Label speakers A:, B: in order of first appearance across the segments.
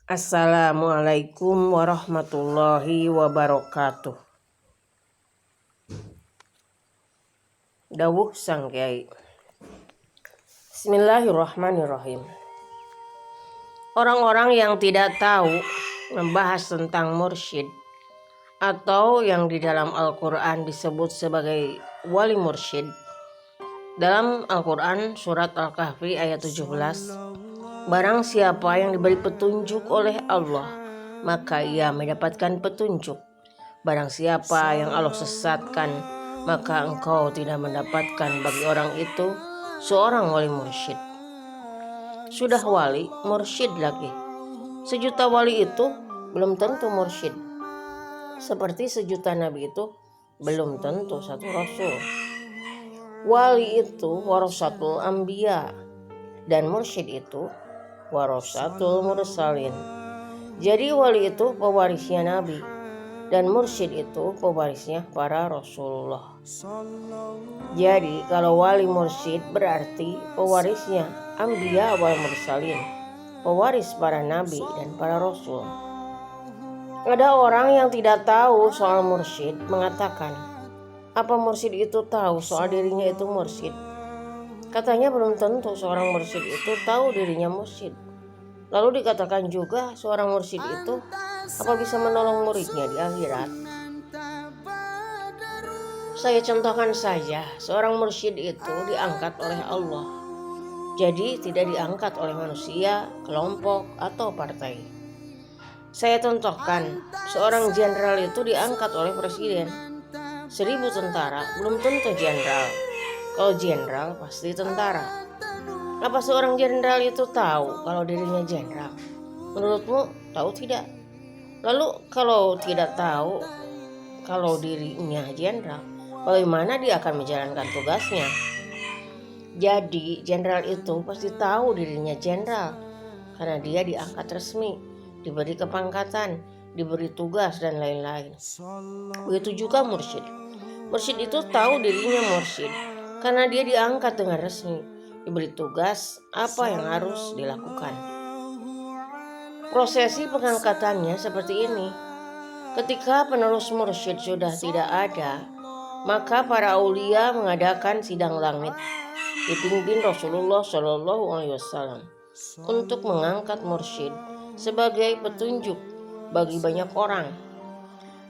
A: Assalamualaikum warahmatullahi wabarakatuh. Dawuh Sang Kyai. Bismillahirrahmanirrahim. Orang-orang yang tidak tahu membahas tentang mursyid atau yang di dalam Al-Quran disebut sebagai wali mursyid. Dalam Al-Quran surat Al-Kahfi ayat 17, barang siapa yang diberi petunjuk oleh Allah, maka ia mendapatkan petunjuk. Barang siapa yang Allah sesatkan, maka engkau tidak mendapatkan bagi orang itu seorang wali mursyid. Sudah wali, mursyid lagi. Sejuta wali itu belum tentu mursyid. Seperti sejuta nabi itu belum tentu satu rasul. Wali itu warasatul anbiya dan mursyid itu warasatul mursalin. Jadi wali itu pewarisnya nabi dan mursyid itu pewarisnya para rasulullah. Jadi kalau wali mursyid berarti pewarisnya anbiya wal mursalin, pewaris para nabi dan para rasul. Ada orang yang tidak tahu soal mursyid mengatakan, apa mursyid itu tahu soal dirinya itu mursyid? Katanya belum tentu seorang mursyid itu tahu dirinya mursyid. Lalu dikatakan juga seorang mursyid itu apa bisa menolong muridnya di akhirat? Saya contohkan saja, seorang mursyid itu diangkat oleh Allah. Jadi tidak diangkat oleh manusia, kelompok, atau partai. Saya contohkan, seorang jenderal itu diangkat oleh presiden. 1000 tentara belum tentu jenderal. Kalau jenderal pasti tentara. Apa seorang jenderal itu tahu kalau dirinya jenderal? Menurutmu tahu tidak? Lalu kalau tidak tahu kalau dirinya jenderal, bagaimana dia akan menjalankan tugasnya? Jadi jenderal itu pasti tahu dirinya jenderal karena dia diangkat resmi, diberi kepangkatan, diberi tugas dan lain-lain. Begitu juga mursyid. Mursyid itu tahu dirinya mursyid karena dia diangkat dengan resmi, diberi tugas apa yang harus dilakukan. Prosesi pengangkatannya seperti ini. Ketika penerus mursyid sudah tidak ada, maka para aulia mengadakan sidang langit dipimpin Rasulullah SAW untuk mengangkat mursyid sebagai petunjuk bagi banyak orang.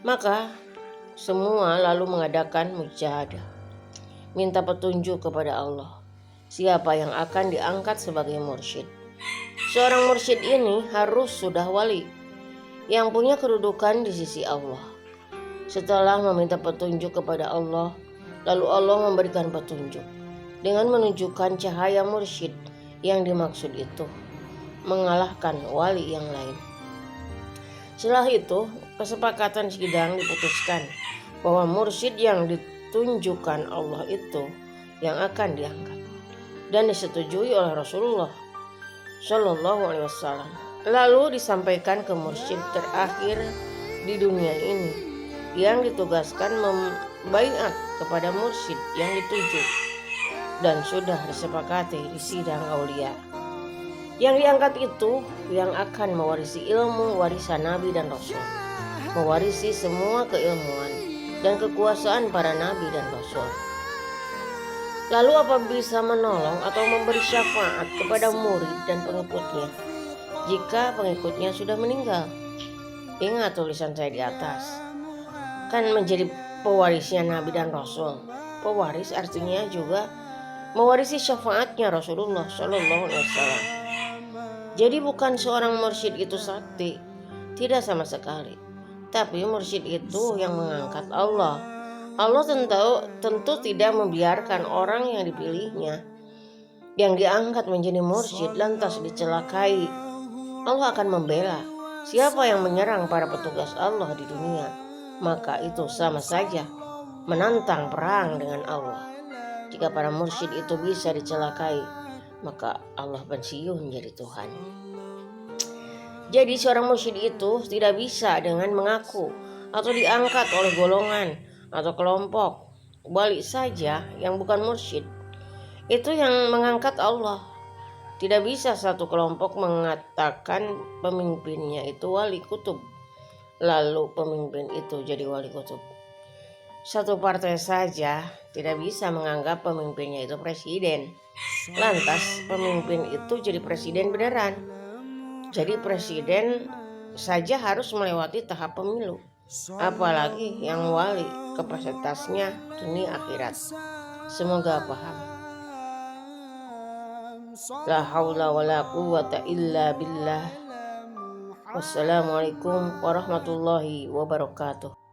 A: Maka semua lalu mengadakan mujahadah, minta petunjuk kepada Allah siapa yang akan diangkat sebagai mursyid. Seorang mursyid ini harus sudah wali yang punya kedudukan di sisi Allah. Setelah meminta petunjuk kepada Allah, lalu Allah memberikan petunjuk dengan menunjukkan cahaya mursyid yang dimaksud itu mengalahkan wali yang lain. Setelah itu, kesepakatan sidang diputuskan bahwa mursyid yang ditunjukkan Allah itu yang akan diangkat dan disetujui oleh Rasulullah SAW. Lalu disampaikan ke mursyid terakhir di dunia ini yang ditugaskan membaiat kepada mursyid yang dituju dan sudah disepakati di sidang aulia. Yang diangkat itu yang akan mewarisi ilmu warisan nabi dan rasul, mewarisi semua keilmuan dan kekuasaan para nabi dan rasul. Lalu apa bisa menolong atau memberi syafaat kepada murid dan pengikutnya jika pengikutnya sudah meninggal? Ingat tulisan saya di atas. Kan menjadi pewarisnya nabi dan rasul. Pewaris artinya juga mewarisi syafaatnya Rasulullah SAW. Jadi bukan seorang mursyid itu sakti, tidak sama sekali. Tapi mursyid itu yang mengangkat Allah. Allah tentu tidak membiarkan orang yang dipilihnya, yang diangkat menjadi mursyid lantas dicelakai. Allah akan membela siapa yang menyerang para petugas Allah di dunia. Maka itu sama saja menantang perang dengan Allah. Jika para mursyid itu bisa dicelakai, maka Allah pensiun jadi Tuhan. Jadi seorang mursyid itu tidak bisa dengan mengaku atau diangkat oleh golongan atau kelompok. Balik saja yang bukan mursyid, itu yang mengangkat Allah. Tidak bisa satu kelompok mengatakan pemimpinnya itu wali kutub, lalu pemimpin itu jadi wali kutub. Satu partai saja tidak bisa menganggap pemimpinnya itu presiden, lantas pemimpin itu jadi presiden beneran. Jadi presiden saja harus melewati tahap pemilu, apalagi yang wali kapasitasnya dunia akhirat. Semoga paham. La haula wala quwwata illa billah. Wassalamualaikum warahmatullahi wabarakatuh.